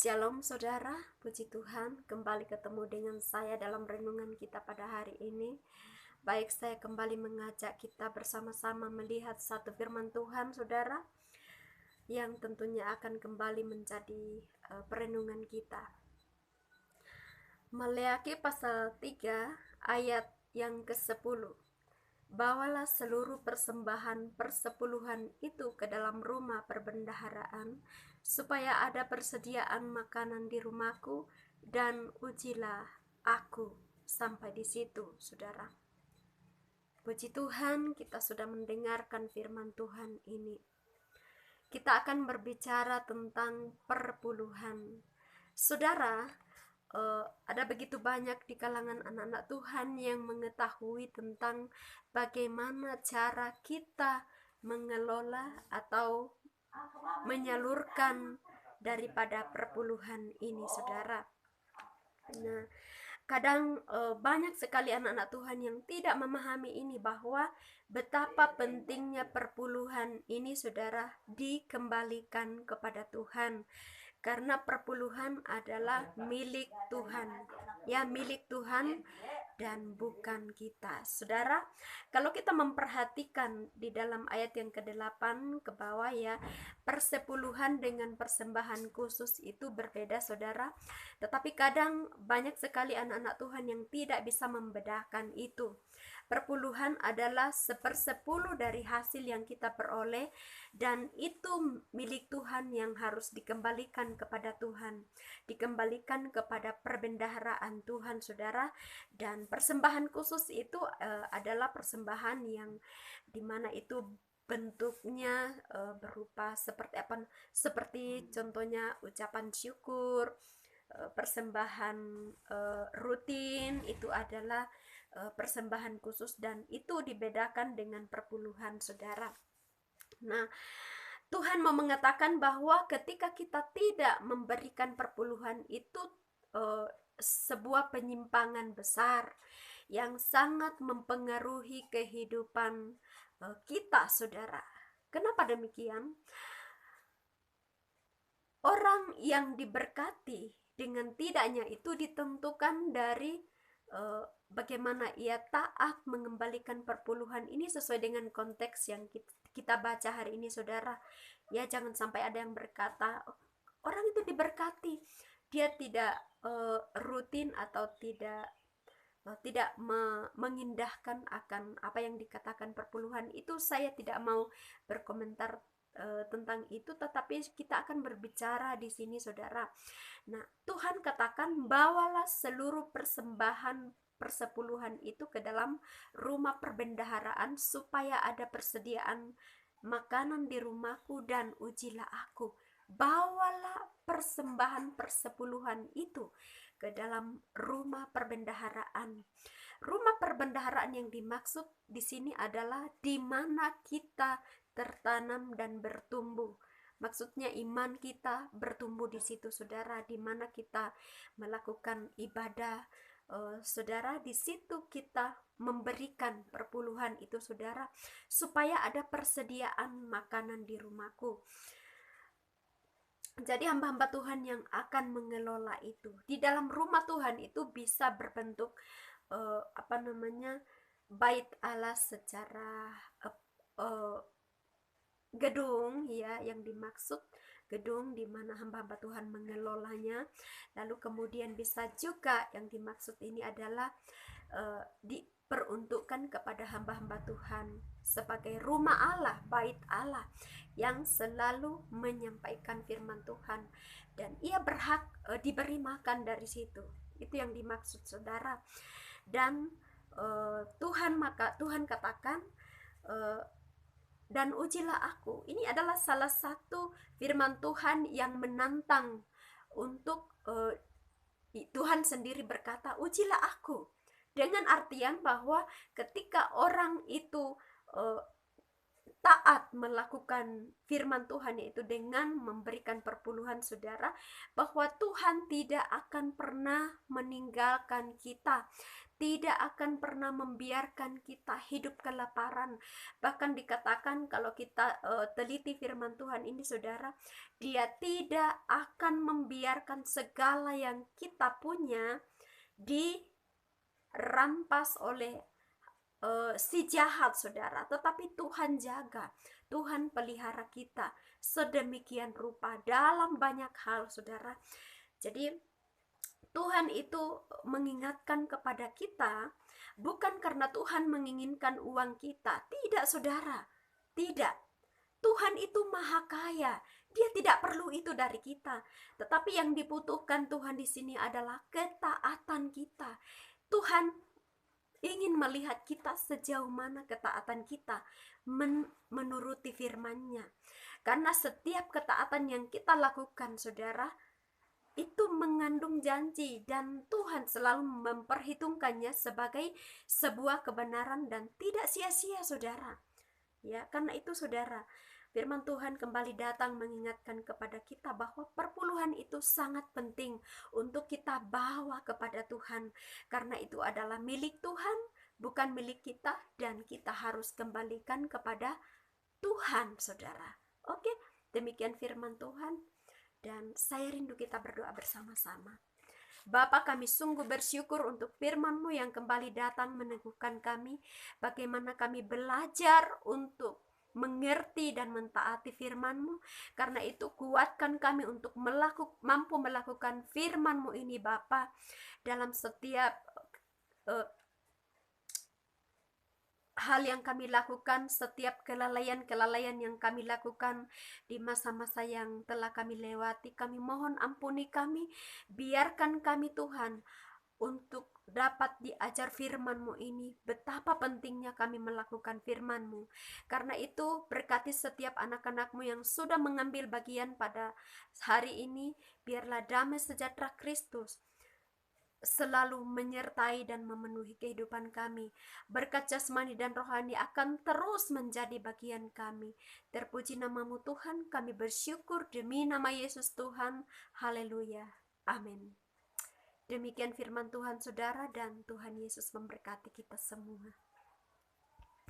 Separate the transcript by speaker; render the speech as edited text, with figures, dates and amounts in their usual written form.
Speaker 1: Shalom saudara, puji Tuhan, kembali ketemu dengan saya dalam renungan kita pada hari ini. Baik, saya kembali mengajak kita bersama-sama melihat satu firman Tuhan saudara, yang tentunya akan kembali menjadi perenungan kita. Maleakhi pasal 3 ayat yang ke-10. Bawalah seluruh persembahan persepuluhan itu ke dalam rumah perbendaharaan, supaya ada persediaan makanan di rumahku, dan ujilah aku. Sampai di situ, saudara. Puji Tuhan, kita sudah mendengarkan firman Tuhan ini. Kita akan berbicara tentang perpuluhan. Saudara, ada begitu banyak di kalangan anak-anak Tuhan yang mengetahui tentang bagaimana cara kita mengelola atau menyalurkan daripada perpuluhan ini, saudara. Nah, kadang banyak sekali anak-anak Tuhan yang tidak memahami ini, bahwa betapa pentingnya perpuluhan ini, saudara, dikembalikan kepada Tuhan. Karena perpuluhan adalah milik Tuhan, ya, milik Tuhan dan bukan kita. Saudara, kalau kita memperhatikan di dalam ayat yang ke-8 ke bawah, ya, persepuluhan dengan persembahan khusus itu berbeda, saudara. Tetapi kadang banyak sekali anak-anak Tuhan yang tidak bisa membedakan itu. Perpuluhan adalah 1/10 dari hasil yang kita peroleh, dan itu milik Tuhan yang harus dikembalikan kepada Tuhan, dikembalikan kepada perbendaharaan Tuhan, saudara. Dan persembahan khusus itu adalah persembahan yang dimana itu bentuknya berupa seperti apa? Seperti contohnya ucapan syukur, persembahan rutin, itu adalah persembahan khusus, dan itu dibedakan dengan perpuluhan, saudara. Nah, Tuhan mau mengatakan bahwa ketika kita tidak memberikan perpuluhan itu sebuah penyimpangan besar yang sangat mempengaruhi kehidupan kita, saudara. Kenapa demikian? Orang yang diberkati dengan tidaknya itu ditentukan dari bagaimana ia taat mengembalikan perpuluhan ini sesuai dengan konteks yang kita baca hari ini, saudara. Ya, jangan sampai ada yang berkata orang itu diberkati, dia tidak rutin atau tidak mengindahkan akan apa yang dikatakan perpuluhan itu. Saya tidak mau berkomentar tentang itu, tetapi kita akan berbicara di sini, saudara. Nah, Tuhan katakan, bawalah seluruh persembahan persepuluhan itu ke dalam rumah perbendaharaan, supaya ada persediaan makanan di rumahku, dan ujilah aku. Bawalah persembahan persepuluhan itu ke dalam rumah perbendaharaan. Rumah perbendaharaan yang dimaksud di sini adalah di mana kita tertanam dan bertumbuh. Maksudnya iman kita bertumbuh di situ, saudara, di mana kita melakukan ibadah, saudara. Di situ kita memberikan perpuluhan itu, saudara, supaya ada persediaan makanan di rumahku. Jadi hamba-hamba Tuhan yang akan mengelola itu di dalam rumah Tuhan itu bisa berbentuk bait Allah secara gedung, ya, yang dimaksud gedung di mana hamba-hamba Tuhan mengelolanya. Lalu kemudian bisa juga yang dimaksud ini adalah diperuntukkan kepada hamba-hamba Tuhan sebagai rumah Allah, bait Allah yang selalu menyampaikan firman Tuhan, dan ia berhak diberi makan dari situ. Itu yang dimaksud, saudara. Dan Tuhan katakan, dan ujilah aku. Ini adalah salah satu firman Tuhan yang menantang untuk Tuhan sendiri berkata, ujilah aku. Dengan artian bahwa ketika orang itu taat melakukan firman Tuhan, yaitu dengan memberikan perpuluhan, saudara, bahwa Tuhan tidak akan pernah meninggalkan kita, tidak akan pernah membiarkan kita hidup kelaparan. Bahkan dikatakan kalau kita teliti firman Tuhan ini, saudara, Dia tidak akan membiarkan segala yang kita punya dirampas oleh si jahat, saudara. Tetapi Tuhan jaga, Tuhan pelihara kita sedemikian rupa dalam banyak hal, saudara. Jadi Tuhan itu mengingatkan kepada kita bukan karena Tuhan menginginkan uang kita. Tidak, saudara, tidak. Tuhan itu maha kaya, Dia tidak perlu itu dari kita. Tetapi yang dibutuhkan Tuhan di sini adalah ketaatan kita. Tuhan ingin melihat kita sejauh mana ketaatan kita menuruti firman-Nya. Karena setiap ketaatan yang kita lakukan, saudara, itu mengandung janji, dan Tuhan selalu memperhitungkannya sebagai sebuah kebenaran dan tidak sia-sia, saudara. Ya, karena itu, saudara, firman Tuhan kembali datang mengingatkan kepada kita bahwa perpuluhan itu sangat penting untuk kita bawa kepada Tuhan, karena itu adalah milik Tuhan, bukan milik kita, dan kita harus kembalikan kepada Tuhan, saudara. Oke, demikian firman Tuhan, dan saya rindu kita berdoa bersama-sama. Bapa, kami sungguh bersyukur untuk firman-Mu yang kembali datang meneguhkan kami, bagaimana kami belajar untuk mengerti dan mentaati firman-Mu. Karena itu kuatkan kami untuk mampu melakukan firman-Mu ini, Bapa, dalam setiap hal yang kami lakukan, setiap kelalaian yang kami lakukan di masa-masa yang telah kami lewati. Kami mohon ampuni kami, biarkan kami, Tuhan, untuk dapat diajar firman-Mu ini, betapa pentingnya kami melakukan firman-Mu. Karena itu berkati setiap anak-anak-Mu yang sudah mengambil bagian pada hari ini. Biarlah damai sejahtera Kristus selalu menyertai dan memenuhi kehidupan kami. Berkat jasmani dan rohani akan terus menjadi bagian kami. Terpuji nama-Mu Tuhan, kami bersyukur demi nama Yesus Tuhan. Haleluya. Amin. Demikian firman Tuhan, saudara, dan Tuhan Yesus memberkati kita semua.